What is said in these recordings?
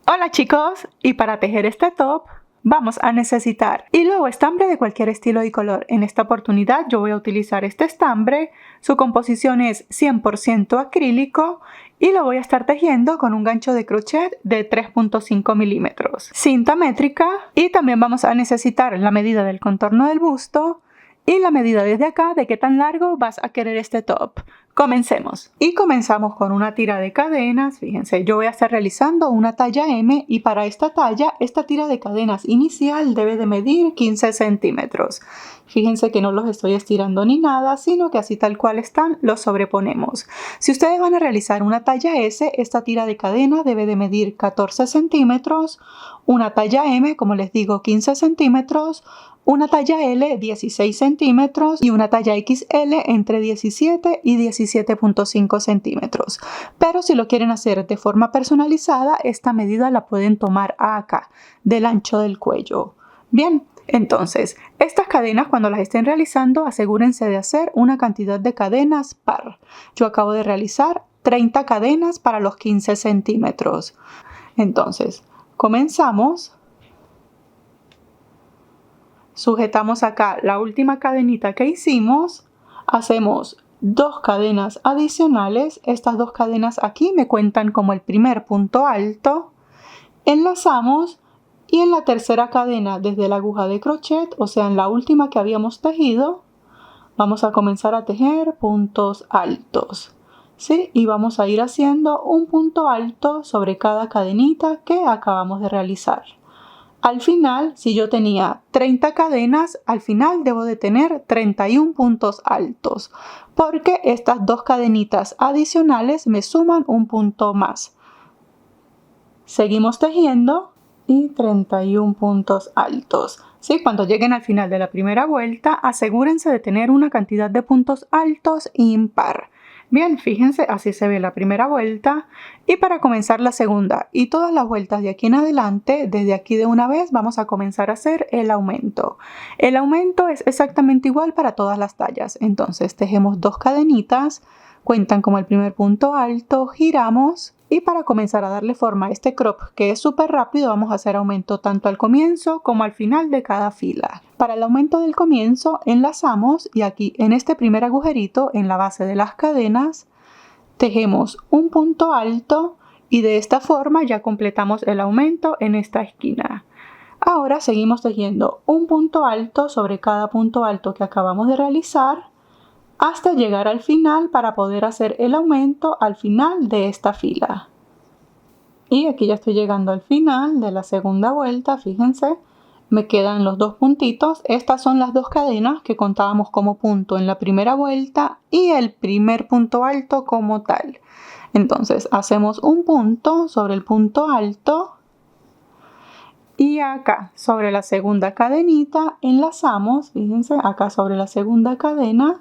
Hola chicos, y para tejer este top vamos a necesitar hilo o estambre de cualquier estilo y color. En esta oportunidad yo voy a utilizar este estambre, su composición es 100% acrílico y lo voy a estar tejiendo con un gancho de crochet de 3.5 milímetros, cinta métrica, y también vamos a necesitar la medida del contorno del busto y la medida desde acá de qué tan largo vas a querer este top. Comencemos. Y comenzamos con una tira de cadenas. Fíjense, yo voy a estar realizando una talla M y para esta talla, esta tira de cadenas inicial debe de medir 15 centímetros. Fíjense que no los estoy estirando ni nada, sino que así tal cual están, los sobreponemos. Si ustedes van a realizar una talla S, esta tira de cadena debe de medir 14 centímetros, una talla M, como les digo, 15 centímetros, una talla L 16 centímetros y una talla XL entre 17 y 17.5 centímetros. Pero si lo quieren hacer de forma personalizada, esta medida la pueden tomar acá, del ancho del cuello. Bien, entonces, estas cadenas cuando las estén realizando, asegúrense de hacer una cantidad de cadenas par. Yo acabo de realizar 30 cadenas para los 15 centímetros. Entonces, comenzamos. Sujetamos acá la última cadenita que hicimos, hacemos 2 cadenas adicionales, estas 2 cadenas aquí me cuentan como el primer punto alto, enlazamos y en la tercera cadena desde la aguja de crochet, o sea en la última que habíamos tejido, vamos a comenzar a tejer puntos altos, ¿sí? Y vamos a ir haciendo un punto alto sobre cada cadenita que acabamos de realizar. Al final, si yo tenía 30 cadenas, al final debo de tener 31 puntos altos, porque estas 2 cadenitas adicionales me suman un punto más. Seguimos tejiendo y 31 puntos altos. ¿Sí? Cuando lleguen al final de la primera vuelta, asegúrense de tener una cantidad de puntos altos impar. Bien, fíjense, así se ve la primera vuelta. Y para comenzar la segunda y todas las vueltas de aquí en adelante, desde aquí de una vez vamos a comenzar a hacer el aumento. El aumento es exactamente igual para todas las tallas. Entonces tejemos 2 cadenitas, cuentan como el primer punto alto, giramos. Y para comenzar a darle forma a este crop que es súper rápido, vamos a hacer aumento tanto al comienzo como al final de cada fila. Para el aumento del comienzo enlazamos y aquí en este primer agujerito en la base de las cadenas tejemos un punto alto y de esta forma ya completamos el aumento en esta esquina. Ahora seguimos tejiendo un punto alto sobre cada punto alto que acabamos de realizar hasta llegar al final para poder hacer el aumento al final de esta fila. Y aquí ya estoy llegando al final de la segunda vuelta, fíjense, me quedan los 2 puntitos. Estas son las 2 cadenas que contábamos como punto en la primera vuelta y el primer punto alto como tal. Entonces hacemos un punto sobre el punto alto y acá sobre la segunda cadenita enlazamos, fíjense, acá sobre la segunda cadena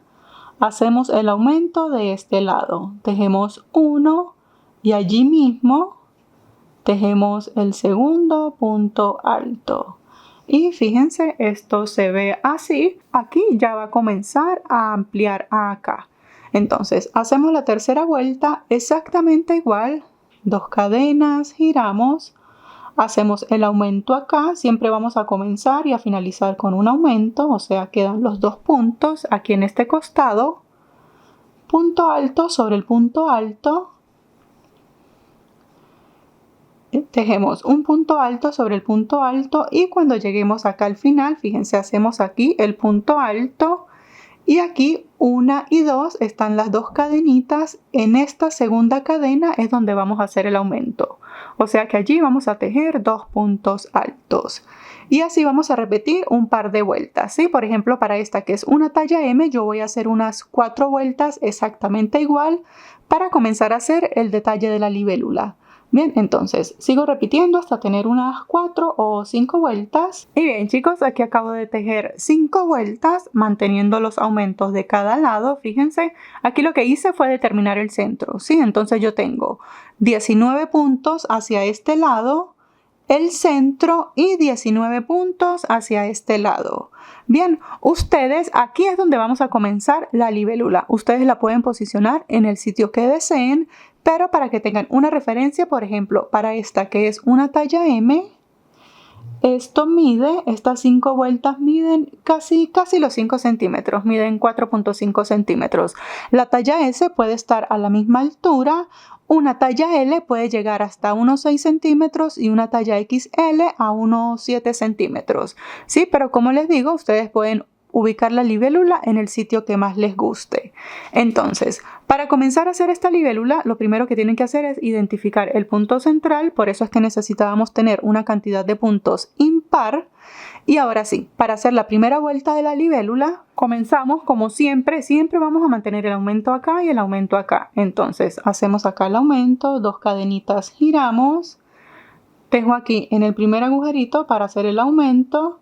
hacemos el aumento de este lado, tejemos 1 y allí mismo tejemos el segundo punto alto. Y fíjense, esto se ve así. Aquí ya va a comenzar a ampliar acá. Entonces hacemos la tercera vuelta exactamente igual, 2 cadenas, giramos, hacemos el aumento acá, siempre vamos a comenzar y a finalizar con un aumento, o sea quedan los 2 puntos aquí en este costado, punto alto sobre el punto alto, tejemos un punto alto sobre el punto alto y cuando lleguemos acá al final, fíjense, hacemos aquí el punto alto y aquí 1 y 2 están las 2 cadenitas. En esta segunda cadena es donde vamos a hacer el aumento, o sea que allí vamos a tejer 2 puntos altos y así vamos a repetir un par de vueltas, ¿sí? Por ejemplo, para esta que es una talla M, yo voy a hacer unas 4 vueltas exactamente igual para comenzar a hacer el detalle de la libélula. Bien, entonces sigo repitiendo hasta tener unas 4 o 5 vueltas. Y bien chicos, aquí acabo de tejer 5 vueltas manteniendo los aumentos de cada lado. Fíjense, aquí lo que hice fue determinar el centro, ¿sí? Entonces yo tengo 19 puntos hacia este lado, el centro y 19 puntos hacia este lado. Bien, ustedes, aquí es donde vamos a comenzar la libélula. Ustedes la pueden posicionar en el sitio que deseen, Pero para que tengan una referencia, por ejemplo, para esta que es una talla M, estas 5 vueltas miden casi los 5 centímetros, miden 4.5 centímetros. La talla S puede estar a la misma altura, una talla L puede llegar hasta unos 6 centímetros y una talla XL a unos 7 centímetros. Sí, pero como les digo, ustedes pueden ubicar la libélula en el sitio que más les guste. Entonces, para comenzar a hacer esta libélula, lo primero que tienen que hacer es identificar el punto central, por eso es que necesitábamos tener una cantidad de puntos impar. Y ahora sí, para hacer la primera vuelta de la libélula, comenzamos como siempre vamos a mantener el aumento acá y el aumento acá. Entonces, hacemos acá el aumento, 2 cadenitas giramos, tejo aquí en el primer agujerito para hacer el aumento,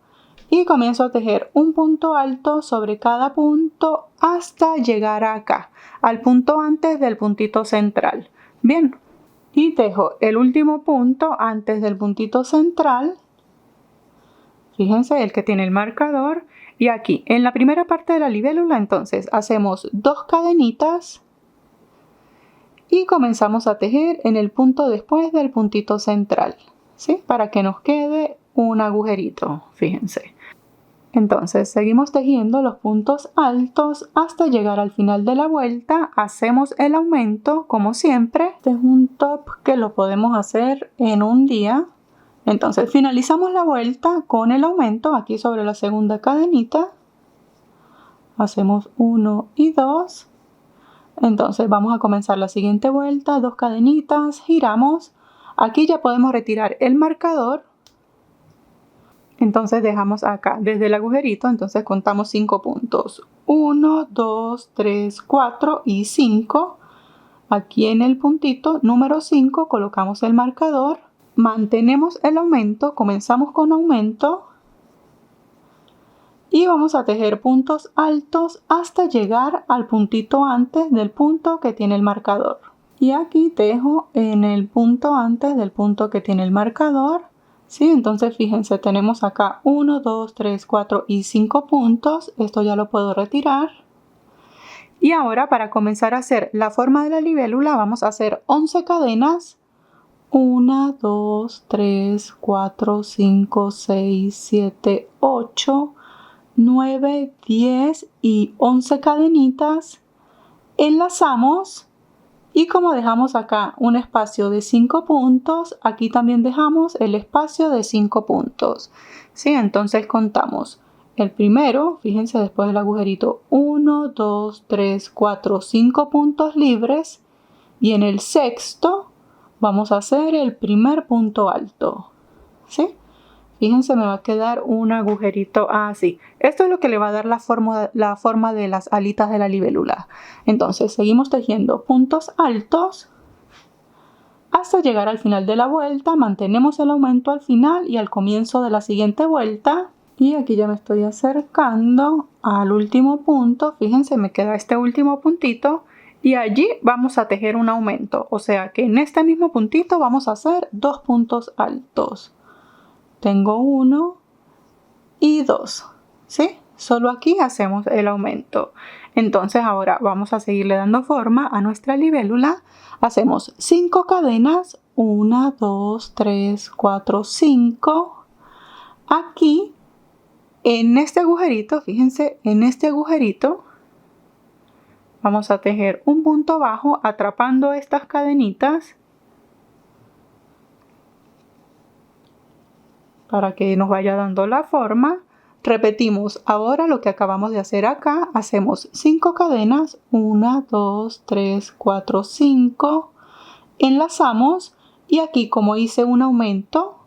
y comienzo a tejer un punto alto sobre cada punto hasta llegar acá, al punto antes del puntito central. Bien, y tejo el último punto antes del puntito central. Fíjense, el que tiene el marcador. Y aquí, en la primera parte de la libélula, entonces, hacemos 2 cadenitas y comenzamos a tejer en el punto después del puntito central, ¿sí? Para que nos quede un agujerito, fíjense. Entonces seguimos tejiendo los puntos altos hasta llegar al final de la vuelta. Hacemos el aumento como siempre. Este es un top que lo podemos hacer en un día. Entonces finalizamos la vuelta con el aumento aquí sobre la segunda cadenita. Hacemos 1 y 2. Entonces vamos a comenzar la siguiente vuelta, 2 cadenitas, giramos. Aquí ya podemos retirar el marcador. Entonces dejamos acá desde el agujerito, entonces contamos 5 puntos. 1, 2, 3, 4 y 5. Aquí en el puntito número 5 colocamos el marcador. Mantenemos el aumento, comenzamos con aumento. Y vamos a tejer puntos altos hasta llegar al puntito antes del punto que tiene el marcador. Y aquí tejo en el punto antes del punto que tiene el marcador. Sí, entonces fíjense, tenemos acá 1, 2, 3, 4 y 5 puntos. Esto ya lo puedo retirar. Y ahora para comenzar a hacer la forma de la libélula vamos a hacer 11 cadenas. 1, 2, 3, 4, 5, 6, 7, 8, 9, 10 y 11 cadenitas. Enlazamos. Y como dejamos acá un espacio de 5 puntos, aquí también dejamos el espacio de 5 puntos. ¿Sí? Entonces contamos el primero, fíjense después del agujerito, 1, 2, 3, 4, 5 puntos libres. Y en el sexto vamos a hacer el primer punto alto. ¿Sí? Fíjense, me va a quedar un agujerito así. Esto es lo que le va a dar la forma de las alitas de la libélula. Entonces, seguimos tejiendo puntos altos hasta llegar al final de la vuelta. Mantenemos el aumento al final y al comienzo de la siguiente vuelta. Y aquí ya me estoy acercando al último punto. Fíjense, me queda este último puntito. Y allí vamos a tejer un aumento. O sea que en este mismo puntito vamos a hacer 2 puntos altos. Tengo 1 y 2, ¿sí? Solo aquí hacemos el aumento. Entonces ahora vamos a seguirle dando forma a nuestra libélula. Hacemos 5 cadenas, 1, 2, 3, 4, 5. Aquí, en este agujerito, fíjense, en este agujerito, vamos a tejer un punto bajo atrapando estas cadenitas, para que nos vaya dando la forma. Repetimos ahora lo que acabamos de hacer acá. Hacemos 5 cadenas, 1, 2, 3, 4, 5. Enlazamos y aquí como hice un aumento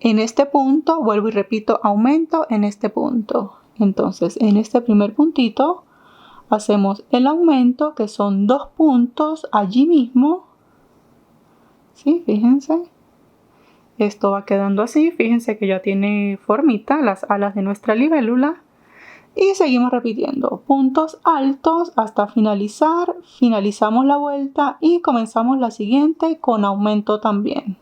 en este punto, vuelvo y repito aumento en este punto. Entonces en este primer puntito hacemos el aumento que son 2 puntos allí mismo. ¿Sí? Fíjense. Esto va quedando así, fíjense que ya tiene formita las alas de nuestra libélula. Y seguimos repitiendo puntos altos hasta finalizar. Finalizamos la vuelta y comenzamos la siguiente con aumento también.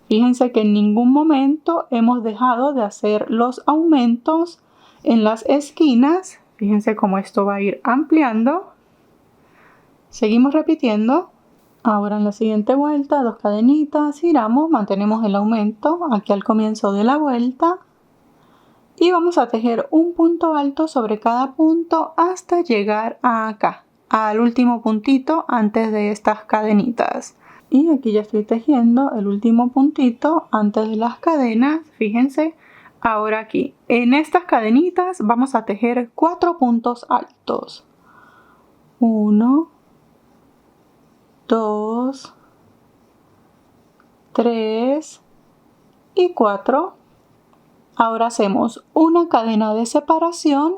Fíjense que en ningún momento hemos dejado de hacer los aumentos en las esquinas. Fíjense cómo esto va a ir ampliando. Seguimos repitiendo. Ahora en la siguiente vuelta, 2 cadenitas, giramos, mantenemos el aumento aquí al comienzo de la vuelta y vamos a tejer un punto alto sobre cada punto hasta llegar a acá, al último puntito antes de estas cadenitas. Y aquí ya estoy tejiendo el último puntito antes de las cadenas, fíjense. Ahora aquí, en estas cadenitas vamos a tejer 4 puntos altos. 1, 2, 3 y 4. Ahora hacemos una cadena de separación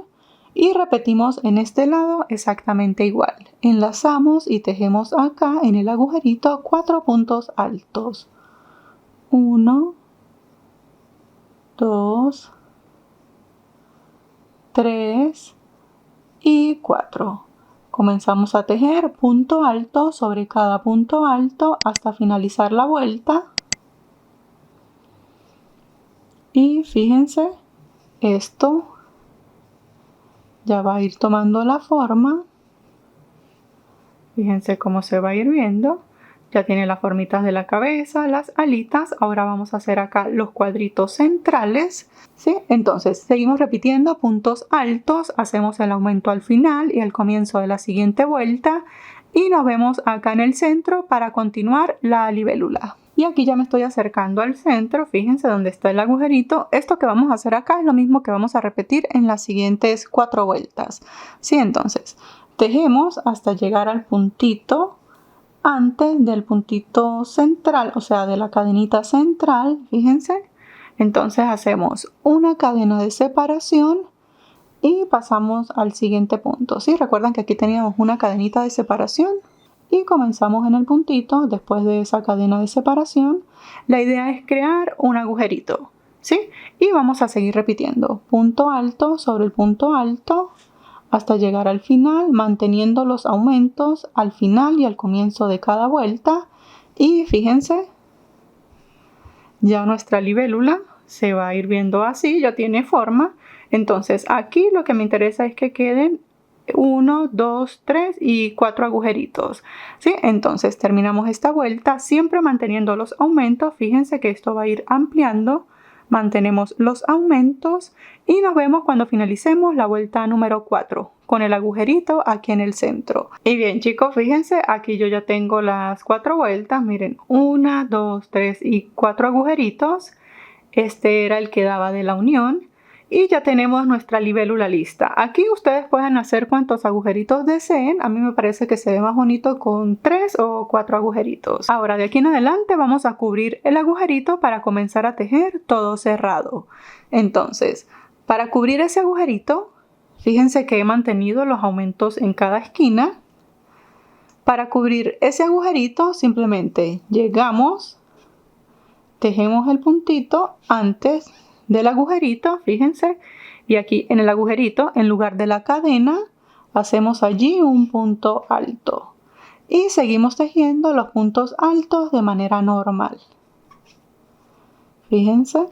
y repetimos en este lado exactamente igual. Enlazamos y tejemos acá en el agujerito 4 puntos altos. 1, 2, 3 y 4. Comenzamos a tejer punto alto sobre cada punto alto hasta finalizar la vuelta. Y fíjense, esto ya va a ir tomando la forma. Fíjense cómo se va a ir viendo. Ya tiene las formitas de la cabeza, las alitas. Ahora vamos a hacer acá los cuadritos centrales, ¿sí? Entonces, seguimos repitiendo puntos altos. Hacemos el aumento al final y al comienzo de la siguiente vuelta. Y nos vemos acá en el centro para continuar la libélula. Y aquí ya me estoy acercando al centro. Fíjense dónde está el agujerito. Esto que vamos a hacer acá es lo mismo que vamos a repetir en las siguientes 4 vueltas, ¿sí? Entonces, tejemos hasta llegar al puntito antes del puntito central, o sea, de la cadenita central, fíjense. Entonces hacemos una cadena de separación y pasamos al siguiente punto, ¿sí? Recuerdan que aquí teníamos una cadenita de separación y comenzamos en el puntito después de esa cadena de separación. La idea es crear un agujerito, ¿sí? Y vamos a seguir repitiendo punto alto sobre el punto alto hasta llegar al final, manteniendo los aumentos al final y al comienzo de cada vuelta. Y fíjense, ya nuestra libélula se va a ir viendo así, ya tiene forma. Entonces aquí lo que me interesa es que queden 1, 2, 3 y 4 agujeritos, ¿sí? Entonces terminamos esta vuelta siempre manteniendo los aumentos. Fíjense que esto va a ir ampliando. Mantenemos los aumentos y nos vemos cuando finalicemos la vuelta número 4 con el agujerito aquí en el centro. Y bien chicos, fíjense, aquí yo ya tengo las 4 vueltas. Miren, 1, 2, 3 y 4 agujeritos. Este era el que daba de la unión. Y ya tenemos nuestra libélula lista. Aquí ustedes pueden hacer cuantos agujeritos deseen. A mí me parece que se ve más bonito con 3 o 4 agujeritos. Ahora de aquí en adelante vamos a cubrir el agujerito para comenzar a tejer todo cerrado. Entonces, para cubrir ese agujerito, fíjense que he mantenido los aumentos en cada esquina. Para cubrir ese agujerito simplemente llegamos, tejemos el puntito antes del agujerito, fíjense, y aquí en el agujerito, en lugar de la cadena, hacemos allí un punto alto y seguimos tejiendo los puntos altos de manera normal. Fíjense,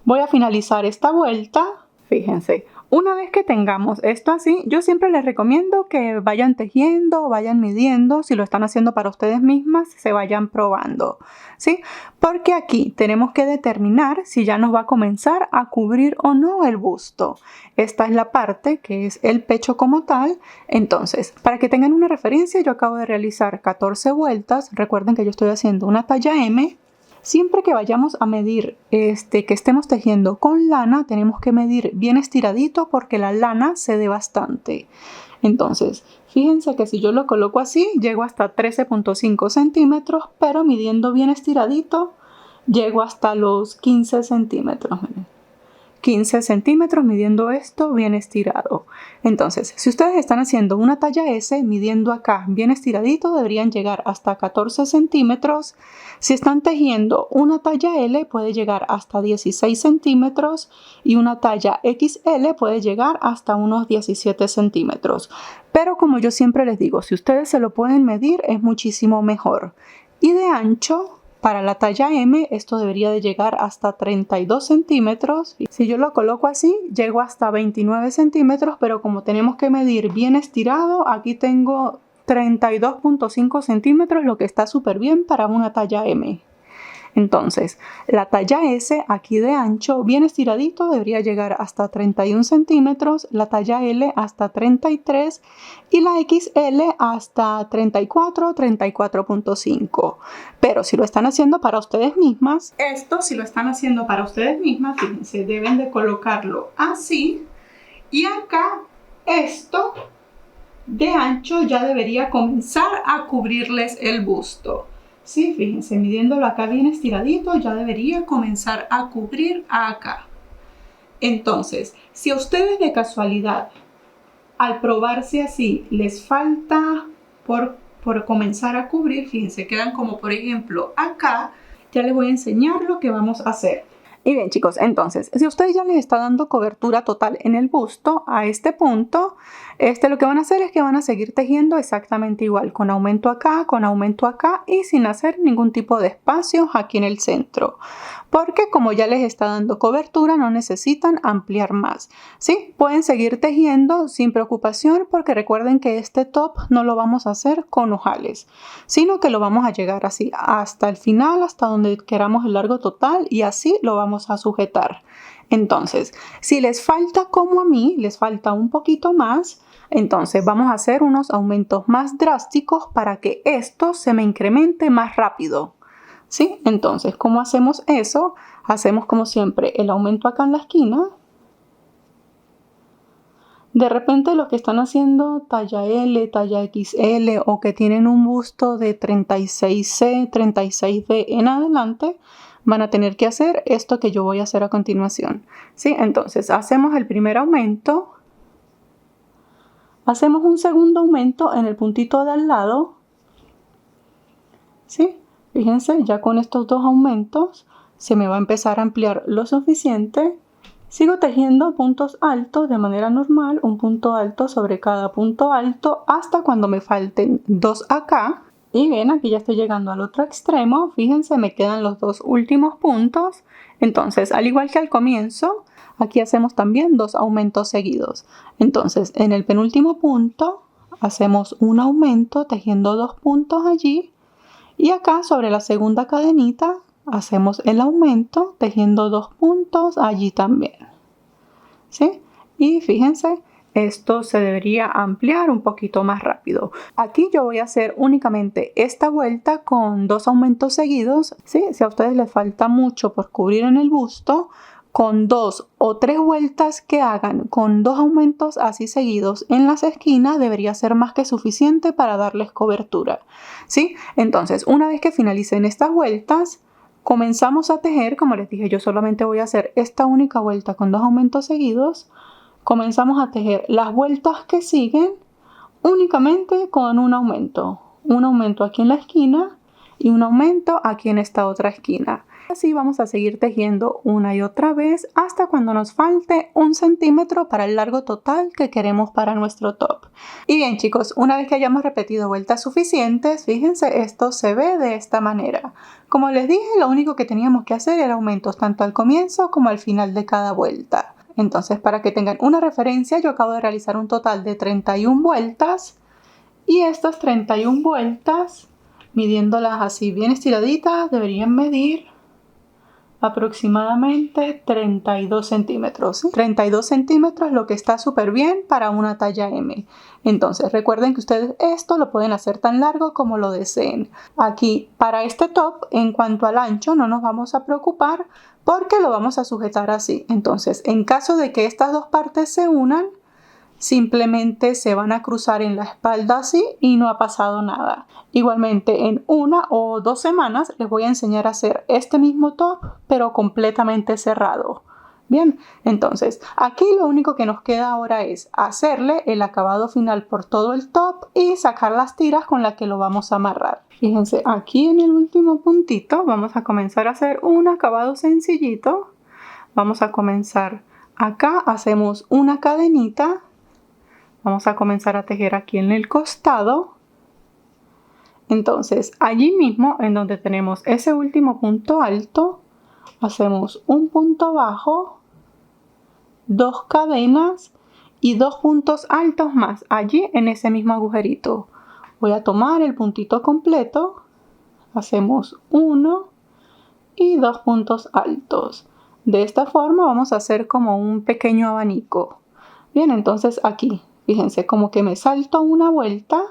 voy a finalizar esta vuelta. Fíjense, una vez que tengamos esto así, yo siempre les recomiendo que vayan tejiendo, vayan midiendo. Si lo están haciendo para ustedes mismas, se vayan probando, ¿sí? Porque aquí tenemos que determinar si ya nos va a comenzar a cubrir o no el busto. Esta es la parte que es el pecho como tal. Entonces, para que tengan una referencia, yo acabo de realizar 14 vueltas. Recuerden que yo estoy haciendo una talla M. Siempre que vayamos a medir que estemos tejiendo con lana, tenemos que medir bien estiradito porque la lana cede bastante. Entonces, fíjense que si yo lo coloco así, llego hasta 13.5 centímetros, pero midiendo bien estiradito, llego hasta los 15 centímetros. Miren. 15 centímetros midiendo esto bien estirado. Entonces, si ustedes están haciendo una talla S, midiendo acá bien estiradito, deberían llegar hasta 14 centímetros. Si están tejiendo una talla L, puede llegar hasta 16 centímetros y una talla XL puede llegar hasta unos 17 centímetros. Pero como yo siempre les digo, si ustedes se lo pueden medir, es muchísimo mejor. Y de ancho, para la talla M, esto debería de llegar hasta 32 centímetros. Si yo lo coloco así, llego hasta 29 centímetros, pero como tenemos que medir bien estirado, aquí tengo 32.5 centímetros, lo que está súper bien para una talla M. Entonces, la talla S aquí de ancho, bien estiradito, debería llegar hasta 31 centímetros, la talla L hasta 33 y la XL hasta 34, 34.5. Pero si lo están haciendo para ustedes mismas, fíjense, deben de colocarlo así y acá esto de ancho ya debería comenzar a cubrirles el busto. Sí, fíjense, midiéndolo acá bien estiradito, ya debería comenzar a cubrir acá. Entonces, si a ustedes de casualidad, al probarse así, les falta por comenzar a cubrir, fíjense, quedan como por ejemplo acá, ya les voy a enseñar lo que vamos a hacer. Y bien chicos, entonces, si ustedes ya les está dando cobertura total en el busto a este punto, lo que van a hacer es que van a seguir tejiendo exactamente igual, con aumento acá y sin hacer ningún tipo de espacios aquí en el centro. Porque como ya les está dando cobertura, no necesitan ampliar más. ¿Sí? Pueden seguir tejiendo sin preocupación porque recuerden que este top no lo vamos a hacer con ojales, sino que lo vamos a llegar así hasta el final, hasta donde queramos el largo total y así lo vamos a sujetar. Entonces, si les falta como a mí, les falta un poquito más, entonces vamos a hacer unos aumentos más drásticos para que esto se me incremente más rápido. ¿Sí? Entonces, ¿cómo hacemos eso? Hacemos como siempre el aumento acá en la esquina. De repente los que están haciendo talla L, talla XL o que tienen un busto de 36C, 36B en adelante, van a tener que hacer esto que yo voy a hacer a continuación. ¿Sí? Entonces, hacemos el primer aumento. Hacemos un segundo aumento en el puntito de al lado. ¿Sí? Fíjense, ya con estos dos aumentos se me va a empezar a ampliar lo suficiente. Sigo tejiendo puntos altos de manera normal, un punto alto sobre cada punto alto hasta cuando me falten dos acá. Y bien, aquí ya estoy llegando al otro extremo. Fíjense, me quedan los dos últimos puntos. Entonces, al igual que al comienzo, aquí hacemos también dos aumentos seguidos. Entonces, en el penúltimo punto hacemos un aumento tejiendo dos puntos allí. Y acá sobre la segunda cadenita hacemos el aumento tejiendo dos puntos allí también. ¿Sí? Y fíjense, esto se debería ampliar un poquito más rápido. Aquí yo voy a hacer únicamente esta vuelta con dos aumentos seguidos. ¿Sí? Si a ustedes les falta mucho por cubrir en el busto, con dos o tres vueltas que hagan con dos aumentos así seguidos en las esquinas debería ser más que suficiente para darles cobertura. ¿Sí? Entonces, una vez que finalicen estas vueltas, comenzamos a tejer. Como les dije, yo solamente voy a hacer esta única vuelta con dos aumentos seguidos. Comenzamos a tejer las vueltas que siguen únicamente con un aumento aquí en la esquina y un aumento aquí en esta otra esquina. Así vamos a seguir tejiendo una y otra vez hasta cuando nos falte 1 centímetro para el largo total que queremos para nuestro top. Y bien chicos, una vez que hayamos repetido vueltas suficientes, fíjense, esto se ve de esta manera. Como les dije, lo único que teníamos que hacer era aumentos tanto al comienzo como al final de cada vuelta. Entonces, para que tengan una referencia, yo acabo de realizar un total de 31 vueltas y estas 31 vueltas, midiéndolas así bien estiraditas, deberían medir aproximadamente 32 centímetros. ¿Sí? 32 centímetros, lo que está súper bien para una talla M. Entonces recuerden que ustedes esto lo pueden hacer tan largo como lo deseen. Aquí para este top, en cuanto al ancho, no nos vamos a preocupar porque lo vamos a sujetar así. Entonces, en caso de que estas dos partes se unan, simplemente se van a cruzar en la espalda así y no ha pasado nada. Igualmente en 1 o 2 semanas les voy a enseñar a hacer este mismo top pero completamente cerrado. Bien, entonces aquí lo único que nos queda ahora es hacerle el acabado final por todo el top y sacar las tiras con las que lo vamos a amarrar. Fíjense, aquí en el último puntito vamos a comenzar a hacer un acabado sencillito. Vamos a comenzar acá, hacemos una cadenita. Vamos a comenzar a tejer aquí en el costado. Entonces, allí mismo, en donde tenemos ese último punto alto, hacemos un punto bajo, dos cadenas y dos puntos altos más, allí en ese mismo agujerito. Voy a tomar el puntito completo, hacemos 1 y 2 puntos altos. De esta forma vamos a hacer como un pequeño abanico. Bien, entonces aquí, fíjense, como que me salto una vuelta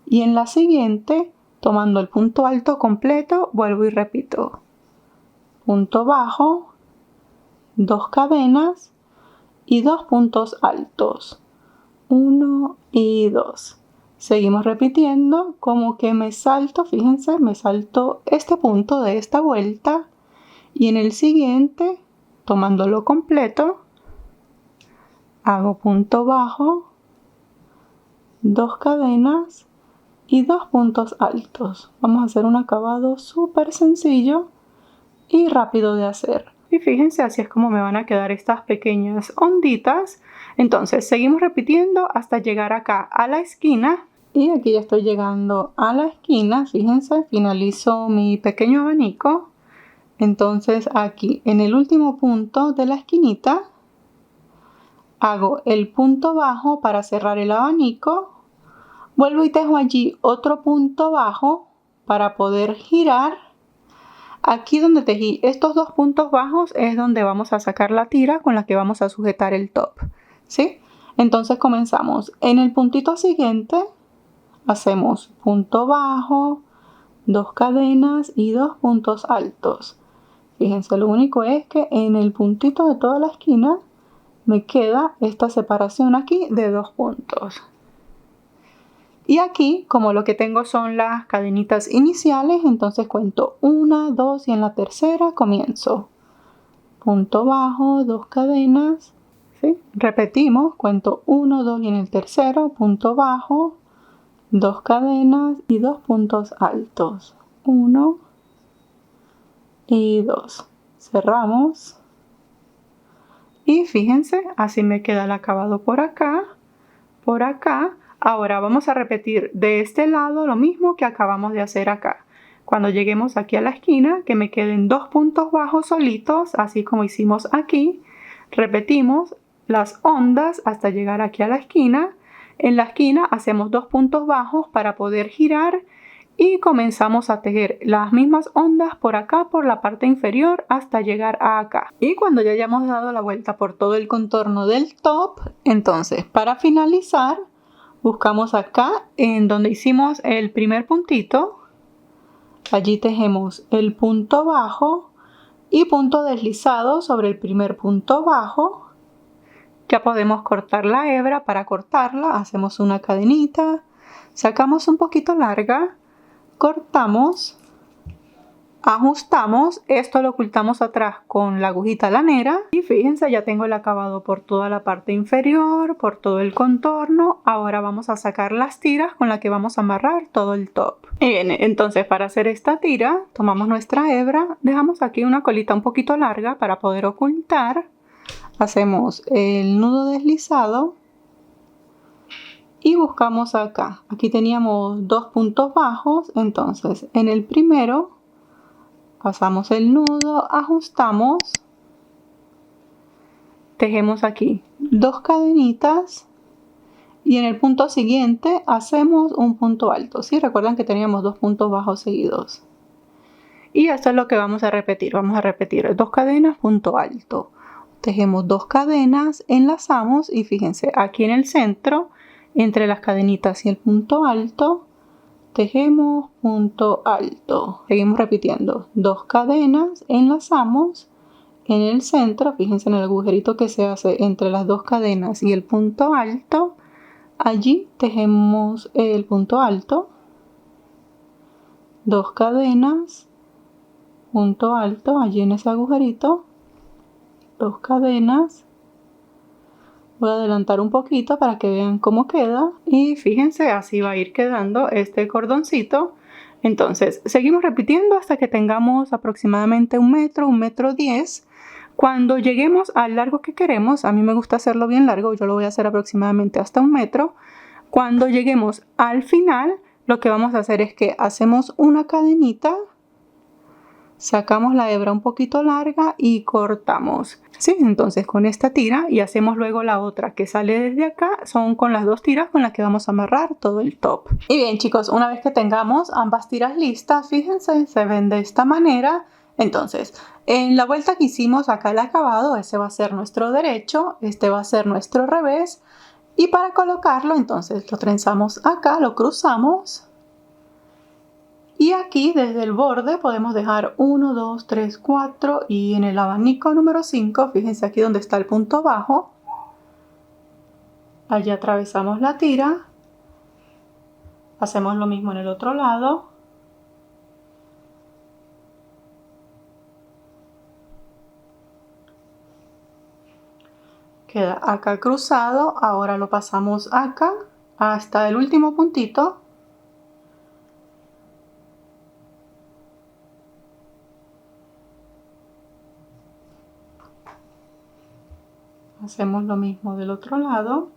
y en la siguiente, tomando el punto alto completo, vuelvo y repito. Punto bajo, 2 cadenas y 2 puntos altos. 1 y 2. Seguimos repitiendo, como que me salto, fíjense, me salto este punto de esta vuelta y en el siguiente, tomándolo completo, hago punto bajo, 2 cadenas y 2 puntos altos. Vamos a hacer un acabado súper sencillo y rápido de hacer. Y fíjense, así es como me van a quedar estas pequeñas onditas. Entonces seguimos repitiendo hasta llegar acá a la esquina. Y aquí ya estoy llegando a la esquina. Fíjense, finalizo mi pequeño abanico. Entonces aquí en el último punto de la esquinita hago el punto bajo para cerrar el abanico. Vuelvo y tejo allí otro punto bajo para poder girar. Aquí donde tejí estos 2 puntos bajos es donde vamos a sacar la tira con la que vamos a sujetar el top, ¿sí? Entonces comenzamos. En el puntito siguiente hacemos punto bajo, 2 cadenas y 2 puntos altos. Fíjense, lo único es que en el puntito de toda la esquina me queda esta separación aquí de 2 puntos. Y aquí, como lo que tengo son las cadenitas iniciales, entonces cuento 1, 2 y en la tercera comienzo. Punto bajo, 2 cadenas, ¿sí? Repetimos, cuento 1, 2 y en el tercero, punto bajo, 2 cadenas y 2 puntos altos. 1 y 2. Cerramos. Y fíjense, así me queda el acabado por acá, por acá. Ahora vamos a repetir de este lado lo mismo que acabamos de hacer acá. Cuando lleguemos aquí a la esquina, que me queden 2 puntos bajos solitos, así como hicimos aquí. Repetimos las ondas hasta llegar aquí a la esquina. En la esquina hacemos 2 puntos bajos para poder girar y comenzamos a tejer las mismas ondas por acá, por la parte inferior, hasta llegar a acá. Y cuando ya hayamos dado la vuelta por todo el contorno del top, entonces para finalizar, buscamos acá en donde hicimos el primer puntito, allí tejemos el punto bajo y punto deslizado sobre el primer punto bajo. Ya podemos cortar la hebra. Para cortarla hacemos una cadenita, sacamos un poquito larga, cortamos, ajustamos, esto lo ocultamos atrás con la agujita lanera y fíjense, ya tengo el acabado por toda la parte inferior, por todo el contorno. Ahora vamos a sacar las tiras con las que vamos a amarrar todo el top. Bien, entonces para hacer esta tira tomamos nuestra hebra, dejamos aquí una colita un poquito larga para poder ocultar, hacemos el nudo deslizado y buscamos acá. Aquí teníamos 2 puntos bajos, entonces en el primero pasamos el nudo, ajustamos, tejemos aquí 2 cadenitas y en el punto siguiente hacemos un punto alto. ¿Sí? Recuerdan que teníamos 2 puntos bajos seguidos. Y esto es lo que vamos a repetir. Vamos a repetir 2 cadenas, punto alto. Tejemos 2 cadenas, enlazamos y fíjense, aquí en el centro, entre las cadenitas y el punto alto, tejemos punto alto. Seguimos repitiendo 2 cadenas, enlazamos en el centro, fíjense en el agujerito que se hace entre las 2 cadenas y el punto alto, allí tejemos el punto alto, 2 cadenas, punto alto, allí en ese agujerito, 2 cadenas. Voy a adelantar un poquito para que vean cómo queda y fíjense, así va a ir quedando este cordoncito. Entonces seguimos repitiendo hasta que tengamos aproximadamente 1 metro, 1,10 metros. Cuando lleguemos al largo que queremos, a mí me gusta hacerlo bien largo, yo lo voy a hacer aproximadamente hasta 1 metro. Cuando lleguemos al final, lo que vamos a hacer es que hacemos una cadenita, Sacamos la hebra un poquito larga y cortamos. Sí, entonces con esta tira y hacemos luego la otra que sale desde acá. Son con las dos tiras con las que vamos a amarrar todo el top. Y bien chicos, una vez que tengamos ambas tiras listas, fíjense, se ven de esta manera. Entonces, en la vuelta que hicimos acá el acabado, ese va a ser nuestro derecho, este va a ser nuestro revés. Y para colocarlo, entonces lo trenzamos acá, lo cruzamos. Y aquí desde el borde podemos dejar 1, 2, 3, 4 y en el abanico número 5, fíjense aquí donde está el punto bajo. Allí atravesamos la tira. Hacemos lo mismo en el otro lado. Queda acá cruzado, ahora lo pasamos acá hasta el último puntito. Hacemos lo mismo del otro lado.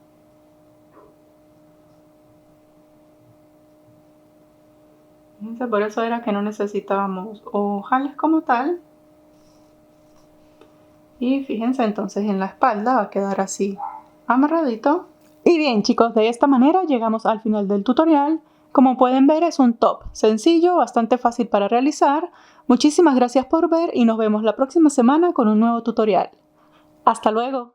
Fíjense, por eso era que no necesitábamos ojales como tal. Y fíjense, entonces en la espalda va a quedar así amarradito. Y bien chicos, de esta manera llegamos al final del tutorial. Como pueden ver, es un top sencillo, bastante fácil para realizar. Muchísimas gracias por ver y nos vemos la próxima semana con un nuevo tutorial. ¡Hasta luego!